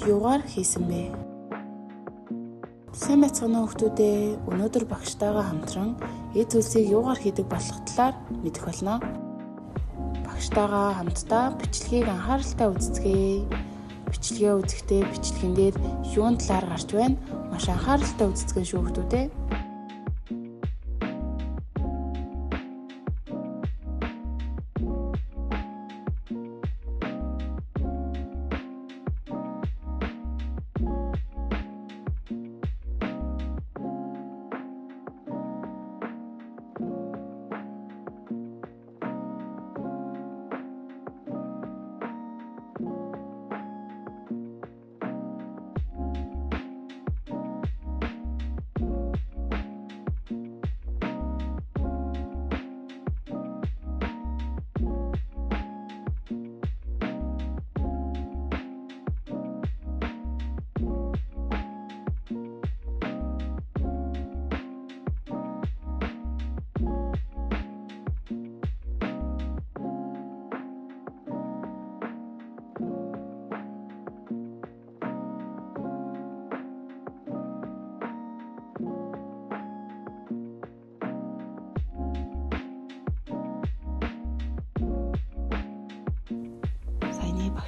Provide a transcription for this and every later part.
юугаар хийсэн бэ? Сайн байцгаана уу хүүхдүүдээ. Өнөөдөр багштайгаа хамтран эд зүйлсийг юугаар хийдэг болох талаар мэдэх болно. Багштайгаа хамтдаа бичлэгийг анхааралтай үздэцгээе. Бичлэгээ үзэхдээ бичлэгэн дээр юун талаар гарч байна? Маш анхааралтай үздэцгээ шүү хүүхдүүдээ.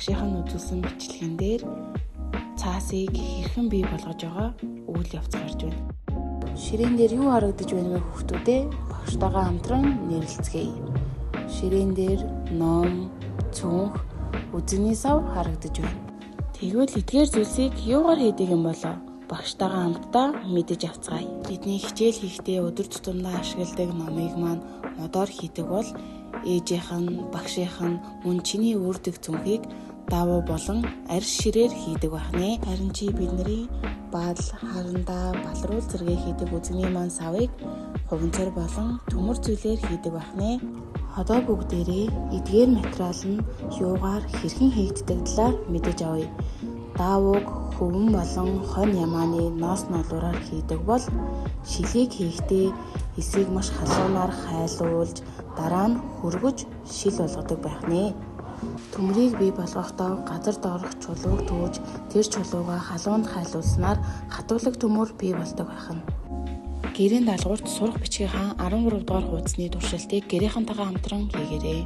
Багшийн үзүүлсэн бичлэгэн дээр цаасыг хэрхэн бий болгож байгаа үйл явц гарч байна. Ширээн дээр юу харагдаж байна вэ хүүхдүүдээ? Багштайгаа хамтран нэрлэлцгээе. Ширээн дээр ном, цүнх, үзэгний сав харагдаж байна. Тэгвэл эдгээр зүйлсийг юугаар хийдэг юм болоо? Багштайгаа хамтдаа мэдэж авцгаая. Бидний хичээл хийхдээ өдөр тутамдаа ашигладаг номыг маань модоор хийдэг бол ээжийнх нь, багшийнх нь мөн чиний үрдэг цүнхийг давуу болон арьс ширээр хийдэг байх нэ. Харин чи бидний баал, харандаа, балруул зэрэг хийдэг үзэгний маань савыг хуванцар болон төмөр зүйлээр хийдэг байх нэ. Одоо бүгдээрээ эдгээр материал нь юугаар хэрхэн хийгддэг талаар мэдэж авъя. Даавууг хөвөн болон хонь ямааны ноос ноолуураар хийдэг бол шилийг хийхдээ эсийг маш халуунаар хайлуулж дараа нь хөргөж шил болгодог байх нэ. Төмрийг бий болгохдоо газар доорх чулууг төөж тэр чулууга халуунд хайлуулснаар хатгалаг төмөр бий болдог байх нь. Гэрийн даалгаварт сурах бичгийн хаан 13 дугаар хуудасны туршилтыг гэрийнхэнтэйгээ хамтран хийгээрэй.